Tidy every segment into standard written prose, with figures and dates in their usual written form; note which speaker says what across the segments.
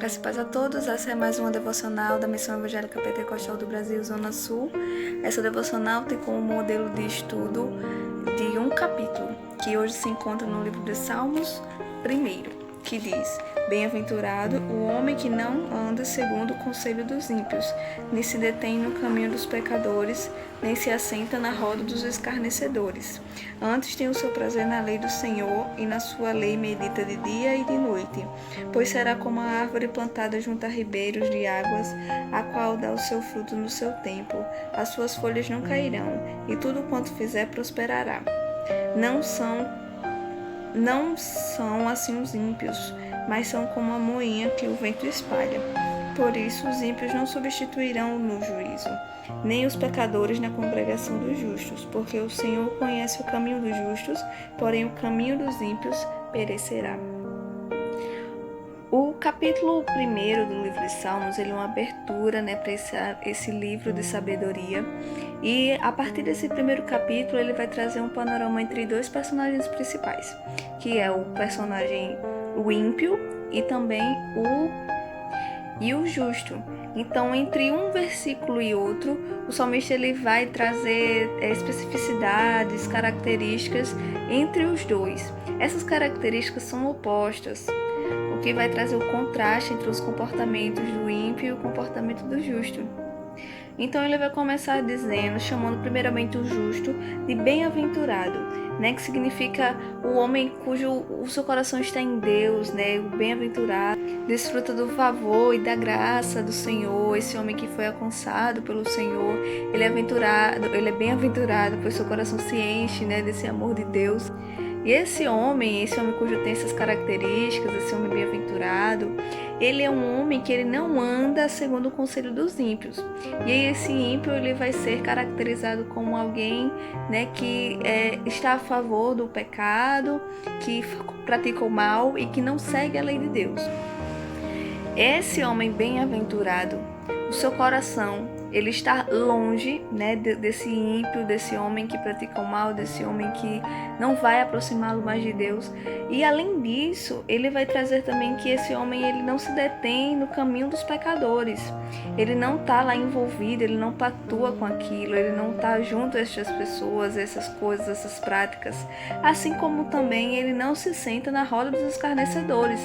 Speaker 1: Graças e paz a todos, essa é mais uma devocional da Missão Evangélica Pentecostal do Brasil, Zona Sul. Essa devocional tem como modelo de estudo de um capítulo, que hoje se encontra no livro de Salmos, que diz: Bem-aventurado o homem que não anda segundo o conselho dos ímpios, nem se detém no caminho dos pecadores, nem se assenta na roda dos escarnecedores. Antes tem o seu prazer na lei do Senhor, e na sua lei medita de dia e de noite. Pois será como a árvore plantada junto a ribeiros de águas, a qual dá o seu fruto no seu tempo. As suas folhas não cairão, e tudo quanto fizer prosperará. Não são assim os ímpios, mas são como a moinha que o vento espalha. Por isso os ímpios não substituirão no juízo, nem os pecadores na congregação dos justos, porque o Senhor conhece o caminho dos justos, porém o caminho dos ímpios perecerá. O capítulo 1 do livro de Salmos, ele é uma abertura, para esse livro de sabedoria. E a partir desse primeiro capítulo, ele vai trazer um panorama entre dois personagens principais, que é o personagem o ímpio e também o justo. Então, entre um versículo e outro, o salmista ele vai trazer especificidades, características entre os dois. Essas características são opostas, o que vai trazer o contraste entre os comportamentos do ímpio e o comportamento do justo. Então ele vai começar dizendo, chamando primeiramente o justo de bem-aventurado, que significa o homem cujo o seu coração está em Deus, o bem-aventurado, desfruta do favor e da graça do Senhor. Esse homem que foi alcançado pelo Senhor, ele é bem-aventurado, pois seu coração se enche, desse amor de Deus. E esse homem cujo tem essas características, esse homem bem-aventurado, ele é um homem que ele não anda segundo o conselho dos ímpios. E aí esse ímpio ele vai ser caracterizado como alguém, que está a favor do pecado, que pratica o mal e que não segue a lei de Deus. Esse homem bem-aventurado, o seu coração, ele está longe, desse ímpio, desse homem que pratica o mal, desse homem que não vai aproximá-lo mais de Deus. E além disso, ele vai trazer também que esse homem ele não se detém no caminho dos pecadores. Ele não está lá envolvido, ele não pactua com aquilo, ele não está junto a essas pessoas, essas coisas, essas práticas. Assim como também ele não se senta na roda dos escarnecedores,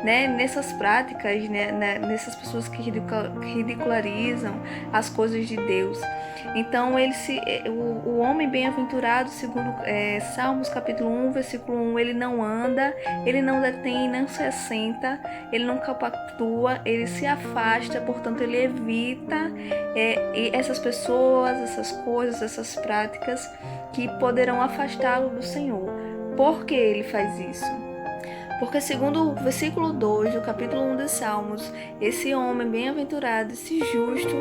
Speaker 1: nessas práticas, nessas pessoas que ridicularizam as coisas de Deus. Então o homem bem-aventurado, segundo Salmos capítulo 1, versículo 1, ele não anda, ele não detém, não se assenta, ele não compactua, ele se afasta, portanto ele evita essas pessoas, essas coisas, essas práticas que poderão afastá-lo do Senhor. Por que ele faz isso? Porque segundo o versículo 2 do capítulo 1 de Salmos, esse homem bem-aventurado, esse justo,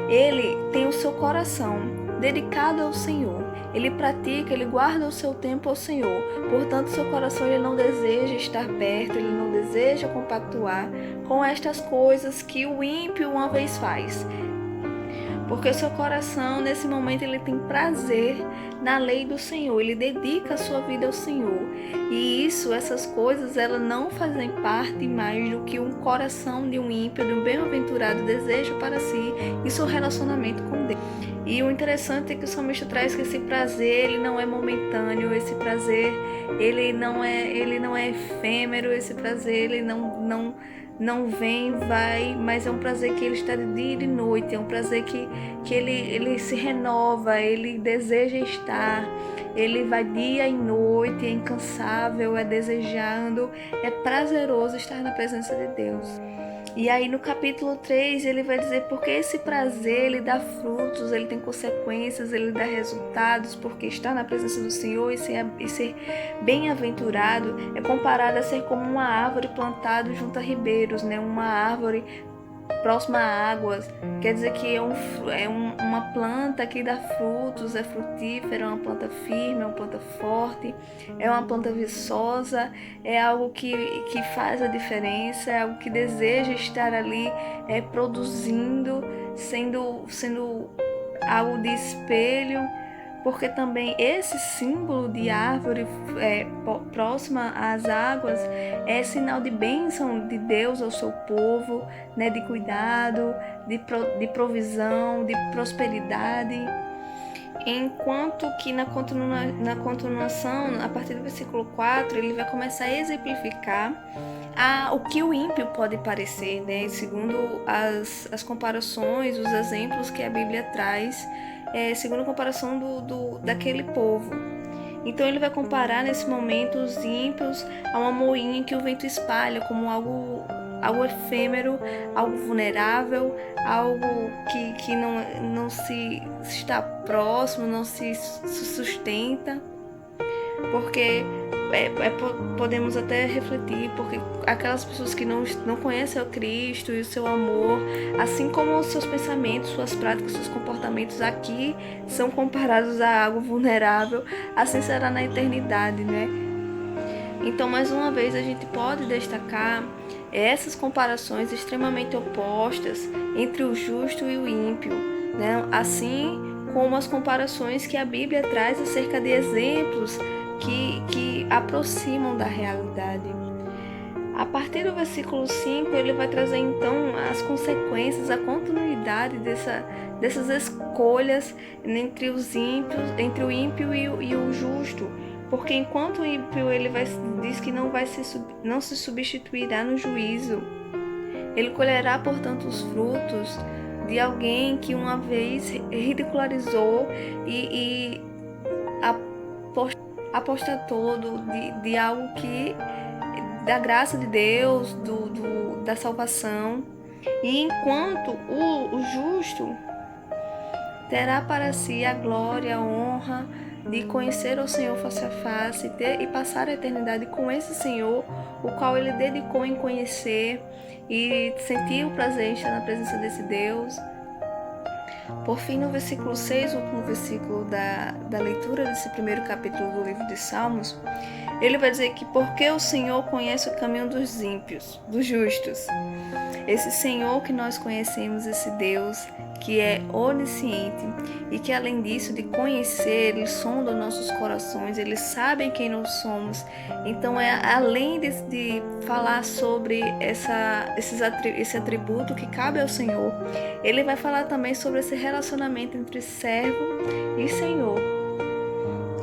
Speaker 1: ele tem o seu coração dedicado ao Senhor. Ele pratica, ele guarda o seu tempo ao Senhor. Portanto, seu coração ele não deseja estar perto, ele não deseja compactuar com estas coisas que o ímpio uma vez faz. Porque o seu coração, nesse momento, ele tem prazer na lei do Senhor, ele dedica a sua vida ao Senhor. E essas coisas, elas não fazem parte mais do que um coração de um ímpio, de um bem-aventurado deseja para si e seu relacionamento com Deus. E o interessante é que o salmista traz que esse prazer, ele não é momentâneo, esse prazer, ele não é efêmero, esse prazer, ele não vem, vai, mas é um prazer que ele está de dia e de noite, é um prazer que ele se renova, ele deseja estar, ele vai dia e noite, é incansável, é desejando, é prazeroso estar na presença de Deus. E aí no capítulo 3 ele vai dizer porque esse prazer ele dá frutos, ele tem consequências, ele dá resultados, porque estar na presença do Senhor e ser bem-aventurado é comparado a ser como uma árvore plantada junto a ribeiros, uma árvore próxima a águas. Quer dizer que uma planta que dá frutos, é frutífera, é uma planta firme, é uma planta forte, é uma planta viçosa, é algo que faz a diferença, é algo que deseja estar ali produzindo, sendo algo de espelho porque também esse símbolo de árvore próxima às águas é sinal de bênção de Deus ao seu povo, né, de cuidado, de provisão, de prosperidade. Enquanto que na continuação, a partir do versículo 4, ele vai começar a exemplificar o que o ímpio pode parecer, né? Segundo as comparações, os exemplos que a Bíblia traz, segundo a comparação daquele povo. Então ele vai comparar nesse momento os ímpios a uma moinha que o vento espalha como algo efêmero, algo vulnerável, algo que não se está próximo, não se sustenta, porque podemos até refletir, porque aquelas pessoas que não conhecem o Cristo e o seu amor, assim como os seus pensamentos, suas práticas, seus comportamentos aqui são comparados a algo vulnerável, assim será na eternidade, né? Então, mais uma vez, a gente pode destacar essas comparações extremamente opostas entre o justo e o ímpio, né? Assim como as comparações que a Bíblia traz acerca de exemplos que aproximam da realidade. A partir do versículo 5, ele vai trazer então as consequências, a continuidade dessas escolhas entre o ímpio e o justo. Porque enquanto o ímpio diz que não se substituirá no juízo, ele colherá, portanto, os frutos de alguém que uma vez ridicularizou e apostatou de algo que da graça de Deus, da salvação. E enquanto o justo terá para si a glória, a honra de conhecer o Senhor face a face e passar a eternidade com esse Senhor, o qual ele dedicou em conhecer e sentir o prazer em estar na presença desse Deus. Por fim, no versículo 6, o último versículo da leitura desse primeiro capítulo do livro de Salmos, ele vai dizer que porque o Senhor conhece o caminho dos ímpios, dos justos. Esse Senhor que nós conhecemos, esse Deus que é onisciente e que além disso de conhecer, ele sonda os nossos corações, ele sabe quem nós somos. Então além de falar sobre esse atributo que cabe ao Senhor, ele vai falar também sobre esse relacionamento entre servo e Senhor.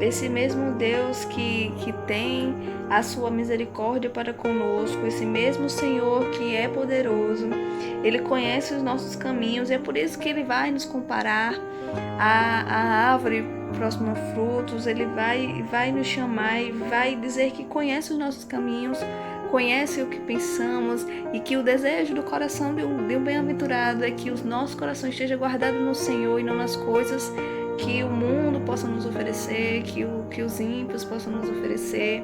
Speaker 1: Esse mesmo Deus que tem a sua misericórdia para conosco, esse mesmo Senhor que é poderoso, ele conhece os nossos caminhos, e é por isso que ele vai nos comparar à árvore próxima a frutos, ele vai nos chamar e vai dizer que conhece os nossos caminhos, conhece o que pensamos, e que o desejo do coração de um bem-aventurado é que os nossos corações estejam guardados no Senhor e não nas coisas que o mundo possa nos oferecer, que os ímpios possam nos oferecer.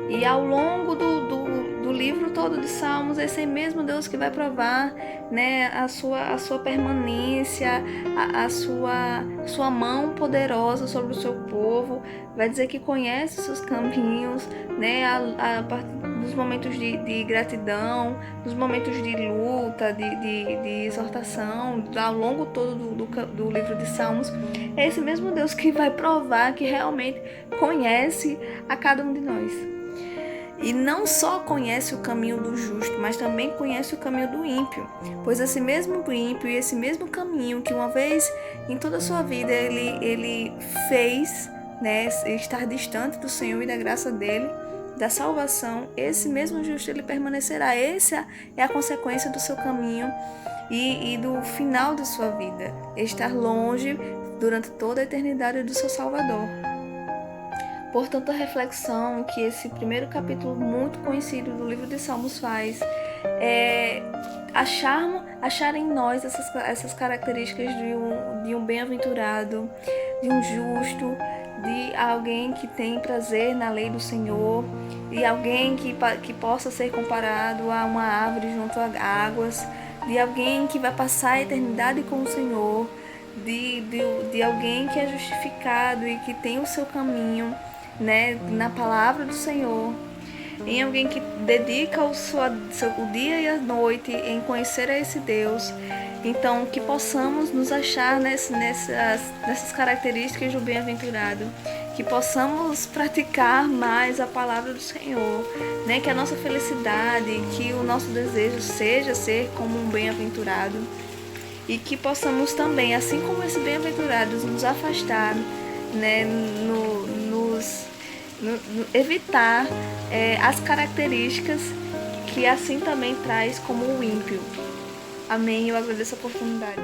Speaker 1: E ao longo do livro todo de Salmos, esse mesmo Deus que vai provar, né, a sua permanência, a sua mão poderosa sobre o seu povo, vai dizer que conhece os seus caminhos, né, a partir dos momentos de gratidão, dos momentos de luta, de exortação, ao longo todo do livro de Salmos. É esse mesmo Deus que vai provar que realmente conhece a cada um de nós. E não só conhece o caminho do justo, mas também conhece o caminho do ímpio. Pois esse mesmo ímpio e esse mesmo caminho que uma vez em toda a sua vida ele fez, né, estar distante do Senhor e da graça dele, da salvação, esse mesmo justo ele permanecerá. Essa é a consequência do seu caminho e do final da sua vida, estar longe durante toda a eternidade do seu Salvador. Portanto, a reflexão que esse primeiro capítulo muito conhecido do livro de Salmos faz é achar em nós essas características de um bem-aventurado, de um justo, de alguém que tem prazer na lei do Senhor, de alguém que possa ser comparado a uma árvore junto a águas, de alguém que vai passar a eternidade com o Senhor, de alguém que é justificado e que tem o seu caminho, né, na palavra do Senhor, em alguém que dedica o dia e a noite em conhecer a esse Deus, Então, que possamos nos achar nessas características do bem-aventurado, que possamos praticar mais a palavra do Senhor, né? Que a nossa felicidade, que o nosso desejo seja ser como um bem-aventurado, e que possamos também, assim como esse bem-aventurados, nos afastar, né? Evitar as características que assim também traz como o ímpio. Amém. Eu agradeço a oportunidade.